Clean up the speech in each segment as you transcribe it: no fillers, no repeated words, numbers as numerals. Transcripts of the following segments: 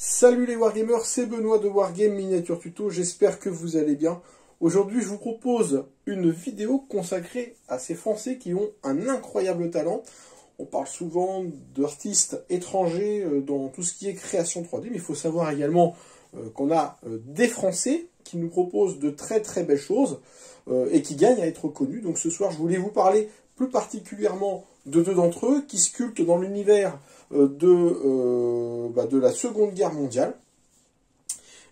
Salut les Wargamers, c'est Benoît de Wargame Miniature Tuto, j'espère que vous allez bien. Aujourd'hui je vous propose une vidéo consacrée à ces Français qui ont un incroyable talent. On parle souvent d'artistes étrangers dans tout ce qui est création 3D, mais il faut savoir également qu'on a des Français qui nous proposent de très très belles choses et qui gagnent à être connus. Donc ce soir je voulais vous parler plus particulièrement de deux d'entre eux qui sculptent dans l'univers de la Seconde Guerre mondiale.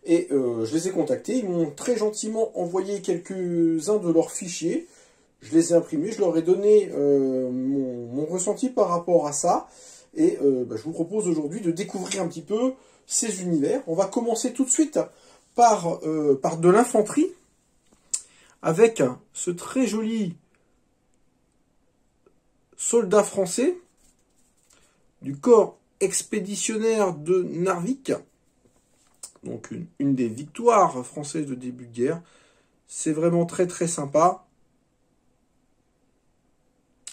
Et je les ai contactés, ils m'ont très gentiment envoyé quelques-uns de leurs fichiers. Je les ai imprimés, je leur ai donné mon ressenti par rapport à ça. Et je vous propose aujourd'hui de découvrir un petit peu ces univers. On va commencer tout de suite par de l'infanterie, avec ce très joli soldat français du corps expéditionnaire de Narvik. Donc une des victoires françaises de début de guerre. C'est vraiment très très sympa.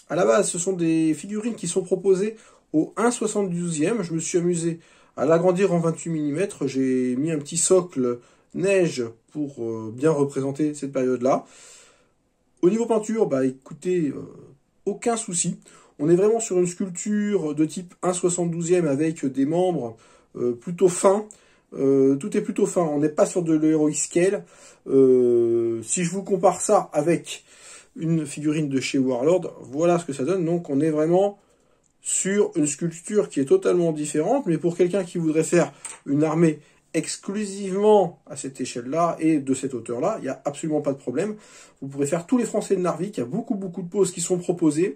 À la base, ce sont des figurines qui sont proposées au 1/72e. Je me suis amusé à l'agrandir en 28 mm. J'ai mis un petit socle neige pour bien représenter cette période-là. Au niveau peinture, écoutez, aucun souci. On est vraiment sur une sculpture de type 1/72e avec des membres plutôt fins. Tout est plutôt fin, on n'est pas sur de l'Heroic Scale. Si je vous compare ça avec une figurine de chez Warlord, voilà ce que ça donne. Donc on est vraiment sur une sculpture qui est totalement différente, mais pour quelqu'un qui voudrait faire une armée exclusivement à cette échelle-là et de cette hauteur-là, il n'y a absolument pas de problème. Vous pourrez faire tous les Français de Narvik, il y a beaucoup de poses qui sont proposées.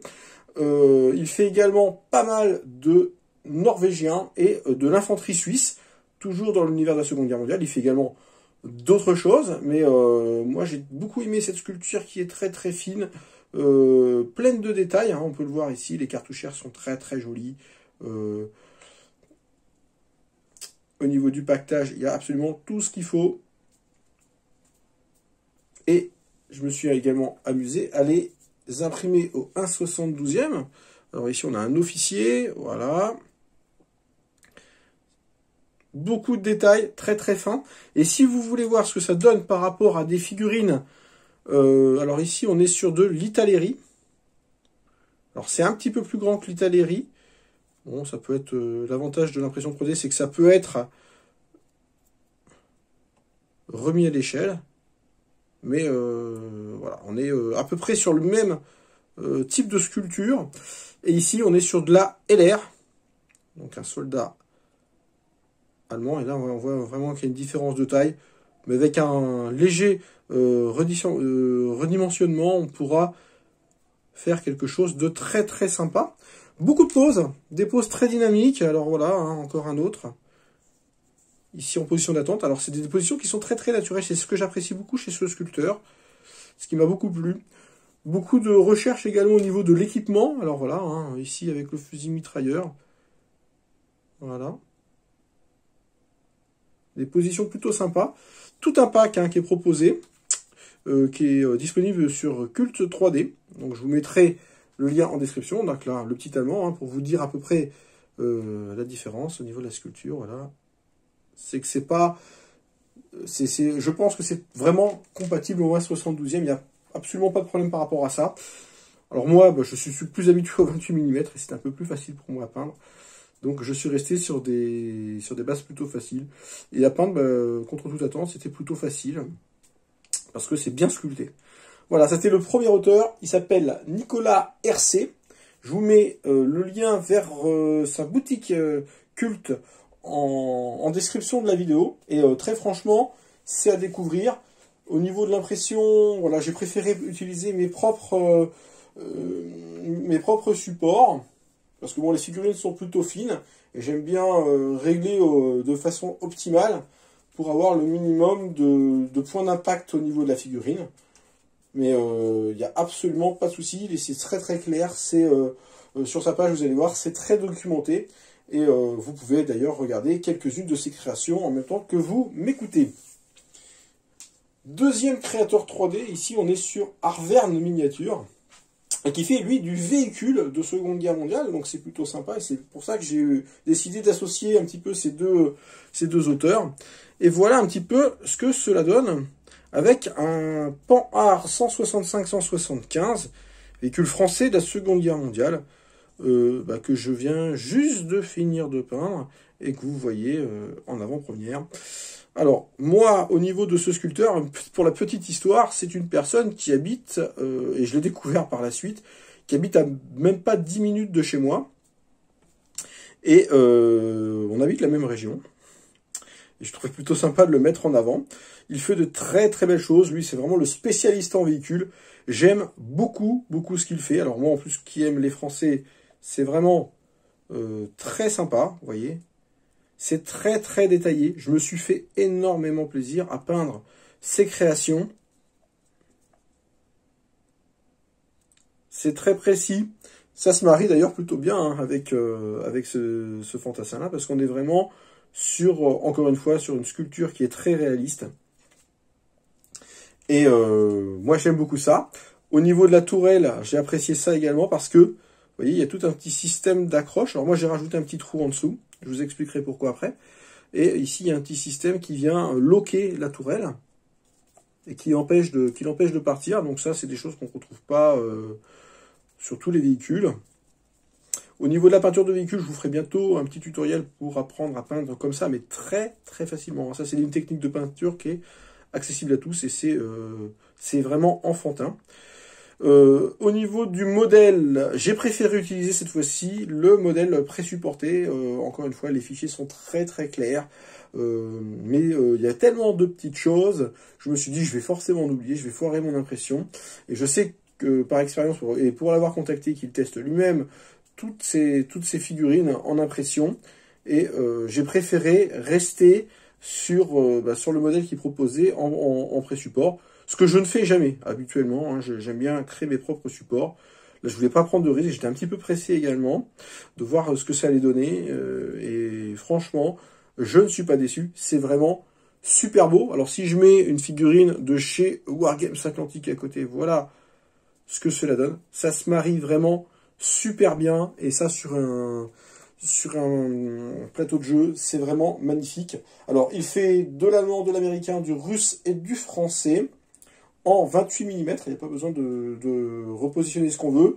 Il fait également pas mal de Norvégiens et de l'infanterie suisse, toujours dans l'univers de la Seconde Guerre mondiale. Il fait également d'autres choses, mais moi j'ai beaucoup aimé cette sculpture qui est très très fine, pleine de détails, hein, on peut le voir ici, les cartouchières sont très très jolies. Au niveau du pactage, il y a absolument tout ce qu'il faut. Et je me suis également amusé à les imprimer au 1/72e. Alors ici on a un officier, voilà. Beaucoup de détails, très très fins. Et si vous voulez voir ce que ça donne par rapport à des figurines, alors ici on est sur de l'Italérie. Alors c'est un petit peu plus grand que l'Italérie. Bon, ça peut être l'avantage de l'impression 3D, c'est que ça peut être remis à l'échelle. Mais voilà, on est à peu près sur le même type de sculpture. Et ici on est sur de la LR, donc un soldat allemand, et là on voit vraiment qu'il y a une différence de taille, mais avec un léger redimensionnement, on pourra faire quelque chose de très très sympa. Beaucoup de poses, des poses très dynamiques, alors voilà, hein, encore un autre, ici en position d'attente. Alors c'est des positions qui sont très très naturelles, c'est ce que j'apprécie beaucoup chez ce sculpteur, ce qui m'a beaucoup plu. Beaucoup de recherche également au niveau de l'équipement, alors voilà, hein, ici avec le fusil mitrailleur, voilà. Des positions plutôt sympas. Tout un pack hein, qui est proposé, qui est disponible sur Cult 3D. Donc je vous mettrai le lien en description. Donc là, le petit allemand, hein, pour vous dire à peu près la différence au niveau de la sculpture. Voilà. C'est que c'est pas... je pense que c'est vraiment compatible au 1/72e. Il n'y a absolument pas de problème par rapport à ça. Alors moi, je suis plus habitué au 28 mm et c'est un peu plus facile pour moi à peindre. Donc je suis resté sur des bases plutôt faciles. Et à peindre, contre toute attente, c'était plutôt facile. Parce que c'est bien sculpté. Voilà, c'était le premier auteur. Il s'appelle Nicolas RC. Je vous mets le lien vers sa boutique culte en description de la vidéo. Et très franchement, c'est à découvrir. Au niveau de l'impression, voilà, j'ai préféré utiliser mes propres supports. Parce que bon, les figurines sont plutôt fines et j'aime bien régler de façon optimale pour avoir le minimum de points d'impact au niveau de la figurine. Mais il n'y a absolument pas de souci, c'est très très clair. C'est sur sa page, vous allez voir, c'est très documenté. Et vous pouvez d'ailleurs regarder quelques-unes de ses créations en même temps que vous m'écoutez. Deuxième créateur 3D, ici on est sur Arverne Miniature. et qui fait, lui, du véhicule de Seconde Guerre mondiale, donc c'est plutôt sympa, et c'est pour ça que j'ai décidé d'associer un petit peu ces deux auteurs. Et voilà un petit peu ce que cela donne avec un Panhard 165-175, véhicule français de la Seconde Guerre mondiale, que je viens juste de finir de peindre, et que vous voyez en avant-première. Alors, moi, au niveau de ce sculpteur, pour la petite histoire, c'est une personne qui habite, et je l'ai découvert par la suite, qui habite à même pas 10 minutes de chez moi. Et on habite la même région. Et je trouvais plutôt sympa de le mettre en avant. Il fait de très très belles choses. Lui, c'est vraiment le spécialiste en véhicule. J'aime beaucoup, beaucoup ce qu'il fait. Alors moi, en plus, qui aime les Français, c'est vraiment très sympa, vous voyez. C'est très très détaillé. Je me suis fait énormément plaisir à peindre ces créations. C'est très précis. Ça se marie d'ailleurs plutôt bien hein, avec ce fantassin-là, parce qu'on est vraiment sur, encore une fois, sur une sculpture qui est très réaliste. Et moi j'aime beaucoup ça. Au niveau de la tourelle, j'ai apprécié ça également parce que, vous voyez, il y a tout un petit système d'accroche. Alors moi j'ai rajouté un petit trou en dessous. Je vous expliquerai pourquoi après. Et ici, il y a un petit système qui vient loquer la tourelle et qui l'empêche de partir. Donc ça, c'est des choses qu'on ne retrouve pas sur tous les véhicules. Au niveau de la peinture de véhicule, je vous ferai bientôt un petit tutoriel pour apprendre à peindre comme ça, mais très très facilement. Ça, c'est une technique de peinture qui est accessible à tous et c'est vraiment enfantin. Au niveau du modèle, j'ai préféré utiliser cette fois-ci le modèle présupporté. Encore une fois, les fichiers sont très très clairs. Mais il y a tellement de petites choses, je me suis dit je vais forcément en oublier, je vais foirer mon impression. Et je sais que par expérience, et pour l'avoir contacté, qu'il teste lui-même toutes ces figurines en impression. Et j'ai préféré rester sur le modèle qu'il proposait en pré-support. Ce que je ne fais jamais habituellement, hein, j'aime bien créer mes propres supports. Là, je voulais pas prendre de risque, j'étais un petit peu pressé également de voir ce que ça allait donner. Et franchement, je ne suis pas déçu, c'est vraiment super beau. Alors si je mets une figurine de chez Wargames Atlantique à côté, voilà ce que cela donne. Ça se marie vraiment super bien, et ça sur un plateau de jeu, c'est vraiment magnifique. Alors il fait de l'allemand, de l'américain, du russe et du français. En 28 mm, il n'y a pas besoin de repositionner ce qu'on veut.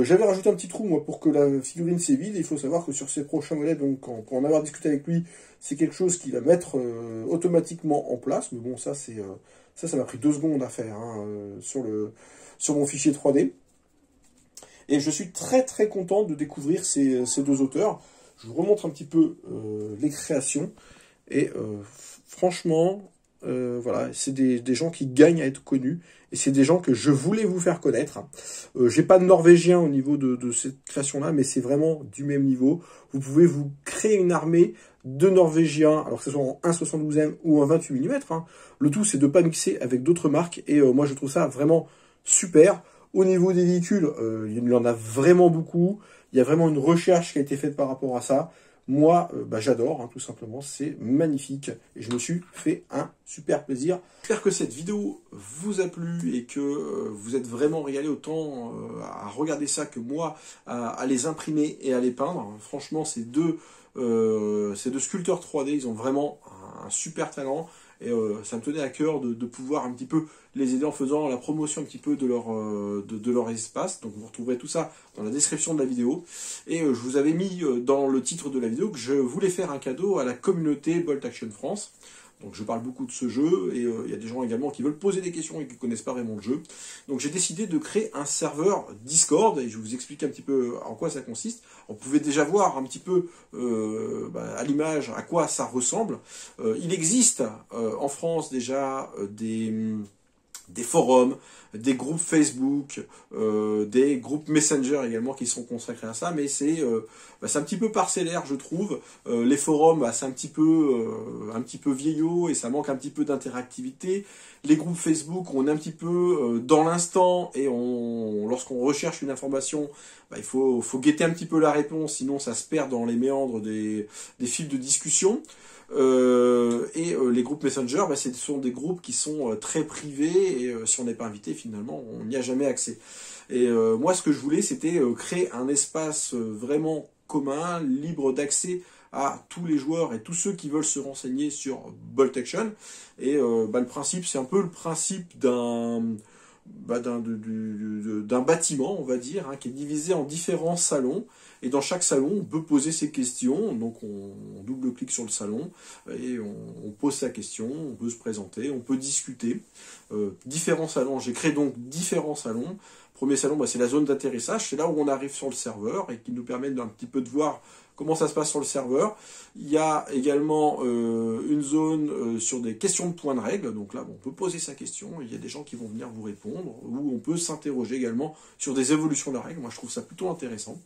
J'avais rajouté un petit trou, moi, pour que la figurine s'évide. Il faut savoir que sur ces prochains modèles, donc, pour en avoir discuté avec lui, c'est quelque chose qu'il va mettre automatiquement en place. Mais bon, ça m'a pris 2 secondes à faire hein, sur mon fichier 3D. Et je suis très très content de découvrir ces deux auteurs. Je vous remontre un petit peu les créations. Et franchement... voilà, c'est des gens qui gagnent à être connus, et c'est des gens que je voulais vous faire connaître. J'ai pas de norvégien au niveau de cette création-là, mais c'est vraiment du même niveau. Vous pouvez vous créer une armée de norvégiens, alors que ce soit en 1,72e ou en 28 mm. Hein. Le tout, c'est de pas mixer avec d'autres marques, et moi je trouve ça vraiment super. Au niveau des véhicules, il y en a vraiment beaucoup. Il y a vraiment une recherche qui a été faite par rapport à ça. Moi, j'adore, hein, tout simplement, c'est magnifique. Et je me suis fait un super plaisir. J'espère que cette vidéo vous a plu et que vous êtes vraiment régalé autant à regarder ça que moi, à les imprimer et à les peindre. Franchement, ces deux sculpteurs 3D, ils ont vraiment un super talent. Et ça me tenait à cœur de pouvoir un petit peu les aider en faisant la promotion un petit peu de leur espace. Donc vous retrouverez tout ça dans la description de la vidéo. Et je vous avais mis dans le titre de la vidéo que je voulais faire un cadeau à la communauté Bolt Action France. Donc je parle beaucoup de ce jeu, et il y a des gens également qui veulent poser des questions et qui ne connaissent pas vraiment le jeu. Donc j'ai décidé de créer un serveur Discord, et je vais vous expliquer un petit peu en quoi ça consiste. On pouvait déjà voir un petit peu à l'image à quoi ça ressemble. Il existe en France déjà des forums, des groupes Facebook, des groupes Messenger également qui sont consacrés à ça, mais c'est un petit peu parcellaire, je trouve. Les forums, c'est un petit peu vieillot et ça manque un petit peu d'interactivité. Les groupes Facebook, on est un petit peu dans l'instant, et lorsqu'on recherche une information, il faut guetter un petit peu la réponse, sinon ça se perd dans les méandres des fils de discussion. Les groupes Messenger, ce sont des groupes qui sont très privés, et si on n'est pas invité, finalement, on n'y a jamais accès. Et moi, ce que je voulais, c'était créer un espace vraiment commun, libre d'accès à tous les joueurs et tous ceux qui veulent se renseigner sur Bolt Action. Et le principe, c'est un peu le principe d'un bâtiment, on va dire, hein, qui est divisé en différents salons. Et dans chaque salon, on peut poser ses questions. Donc on double-clique sur le salon et on pose sa question, on peut se présenter, on peut discuter. Différents salons. J'ai créé donc différents salons. Premier salon, c'est la zone d'atterrissage. C'est là où on arrive sur le serveur et qui nous permet d'un petit peu de voir comment ça se passe sur le serveur. Il y a également une zone sur des questions de points de règle. Donc là, on peut poser sa question. Il y a des gens qui vont venir vous répondre. Ou on peut s'interroger également sur des évolutions de la règle. Moi, je trouve ça plutôt intéressant.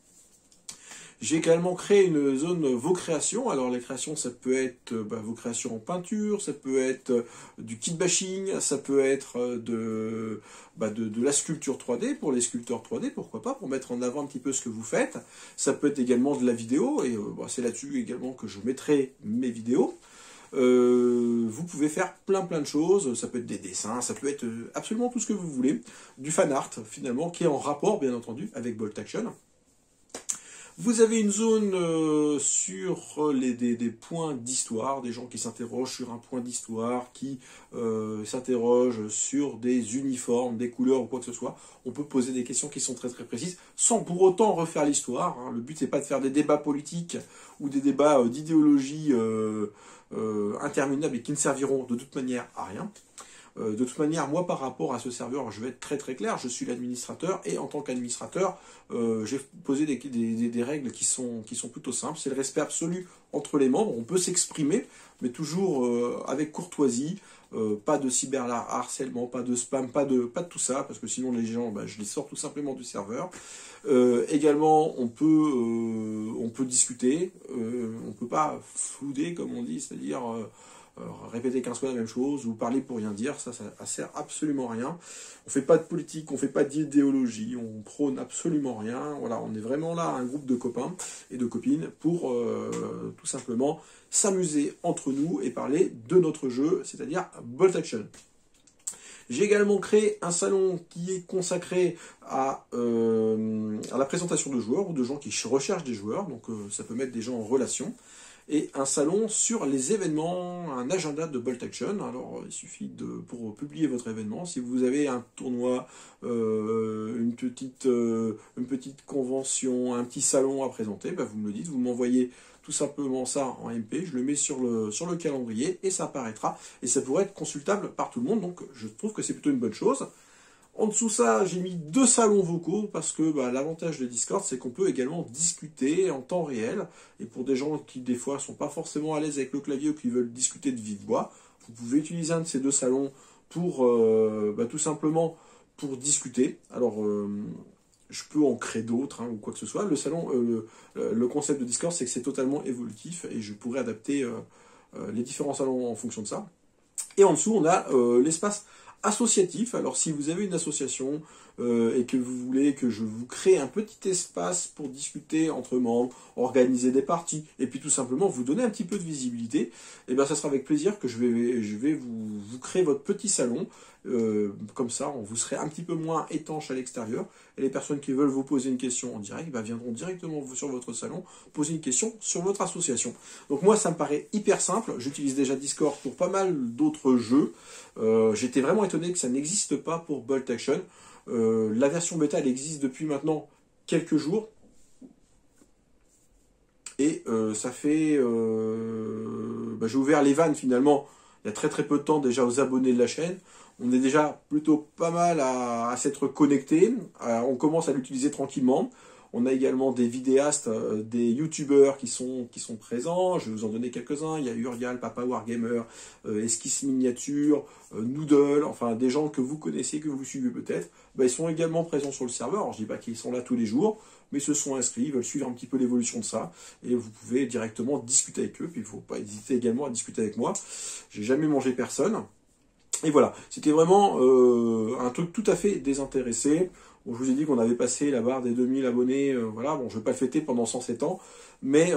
J'ai également créé une zone vos créations. Alors les créations, ça peut être vos créations en peinture, ça peut être du kit bashing, ça peut être de la sculpture 3D pour les sculpteurs 3D, pourquoi pas, pour mettre en avant un petit peu ce que vous faites. Ça peut être également de la vidéo, et c'est là-dessus également que je mettrai mes vidéos. Vous pouvez faire plein de choses, ça peut être des dessins, ça peut être absolument tout ce que vous voulez. Du fan art, finalement, qui est en rapport, bien entendu, avec Bolt Action. Vous avez une zone sur des points d'histoire, des gens qui s'interrogent sur un point d'histoire, qui s'interrogent sur des uniformes, des couleurs ou quoi que ce soit. On peut poser des questions qui sont très précises, sans pour autant refaire l'histoire. Hein. Le but, c'est pas de faire des débats politiques ou des débats d'idéologie interminables et qui ne serviront de toute manière à rien. De toute manière, moi, par rapport à ce serveur, je vais être très clair, je suis l'administrateur, et en tant qu'administrateur, j'ai posé des règles qui sont plutôt simples. C'est le respect absolu entre les membres. On peut s'exprimer, mais toujours avec courtoisie, pas de cyberharcèlement, pas de spam, pas de tout ça, parce que sinon les gens, je les sors tout simplement du serveur. Également, on peut discuter, on peut pas flouder, comme on dit, c'est-à-dire répéter 15 fois la même chose ou parler pour rien dire, ça sert absolument à rien. On fait pas de politique, on fait pas d'idéologie, on prône absolument rien. Voilà, on est vraiment là un groupe de copains et de copines pour tout simplement s'amuser entre nous et parler de notre jeu, c'est-à-dire Bolt Action. J'ai également créé un salon qui est consacré à la présentation de joueurs ou de gens qui recherchent des joueurs, donc ça peut mettre des gens en relation. Et un salon sur les événements, un agenda de Bolt Action. Alors, il suffit pour publier votre événement, si vous avez un tournoi, une petite convention, un petit salon à présenter, vous me le dites, vous m'envoyez tout simplement ça en MP, je le mets sur le calendrier et ça apparaîtra. Et ça pourrait être consultable par tout le monde, donc je trouve que c'est plutôt une bonne chose. En dessous ça, j'ai mis 2 salons vocaux parce que l'avantage de Discord, c'est qu'on peut également discuter en temps réel. Et pour des gens qui, des fois, sont pas forcément à l'aise avec le clavier ou qui veulent discuter de vive voix, vous pouvez utiliser un de ces 2 salons pour tout simplement pour discuter. Alors, je peux en créer d'autres ou quoi que ce soit. Le salon, le concept de Discord, c'est que c'est totalement évolutif et je pourrais adapter les différents salons en fonction de ça. Et en dessous, on a l'espace associatif. Alors si vous avez une association et que vous voulez que je vous crée un petit espace pour discuter entre membres, organiser des parties et puis tout simplement vous donner un petit peu de visibilité, et ça sera avec plaisir que je vais vous créer votre petit salon. Comme ça, vous serez un petit peu moins étanche à l'extérieur et les personnes qui veulent vous poser une question en direct viendront directement sur votre salon poser une question sur votre association. Donc moi, ça me paraît hyper simple. J'utilise déjà Discord pour pas mal d'autres jeux. J'étais vraiment étonné que ça n'existe pas pour Bolt Action. La version bêta, elle existe depuis maintenant quelques jours. Et ça fait... j'ai ouvert les vannes finalement il y a très peu de temps déjà aux abonnés de la chaîne. On est déjà plutôt pas mal à s'être connecté. On commence à l'utiliser tranquillement. On a également des vidéastes, des youtubeurs qui sont présents. Je vais vous en donner quelques-uns. Il y a Urial, Papa Wargamer, Esquisse Miniature, Noodle, enfin des gens que vous connaissez, que vous suivez peut-être. Ils sont également présents sur le serveur. Alors, je dis pas qu'ils sont là tous les jours, mais ils se sont inscrits, ils veulent suivre un petit peu l'évolution de ça. Et vous pouvez directement discuter avec eux. Puis il ne faut pas hésiter également à discuter avec moi. J'ai jamais mangé personne. Et voilà, c'était vraiment un truc tout à fait désintéressé. Bon, je vous ai dit qu'on avait passé la barre des 2000 abonnés, voilà, bon, je vais pas le fêter pendant 107 ans, mais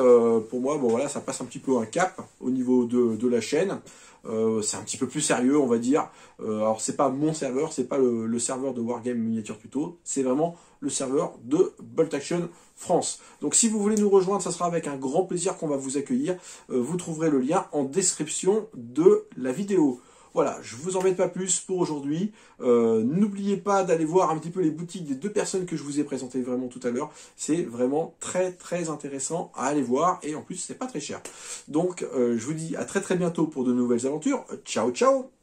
pour moi, bon voilà, ça passe un petit peu un cap au niveau de la chaîne. C'est un petit peu plus sérieux, on va dire. Alors c'est pas mon serveur, c'est pas le serveur de Wargame Miniature Tuto, c'est vraiment le serveur de Bolt Action France. Donc si vous voulez nous rejoindre, ça sera avec un grand plaisir qu'on va vous accueillir. Vous trouverez le lien en description de la vidéo. Voilà, je vous embête pas plus pour aujourd'hui. N'oubliez pas d'aller voir un petit peu les boutiques des deux personnes que je vous ai présentées vraiment tout à l'heure. C'est vraiment très très intéressant à aller voir et en plus c'est pas très cher. Donc je vous dis à très très bientôt pour de nouvelles aventures. Ciao ciao!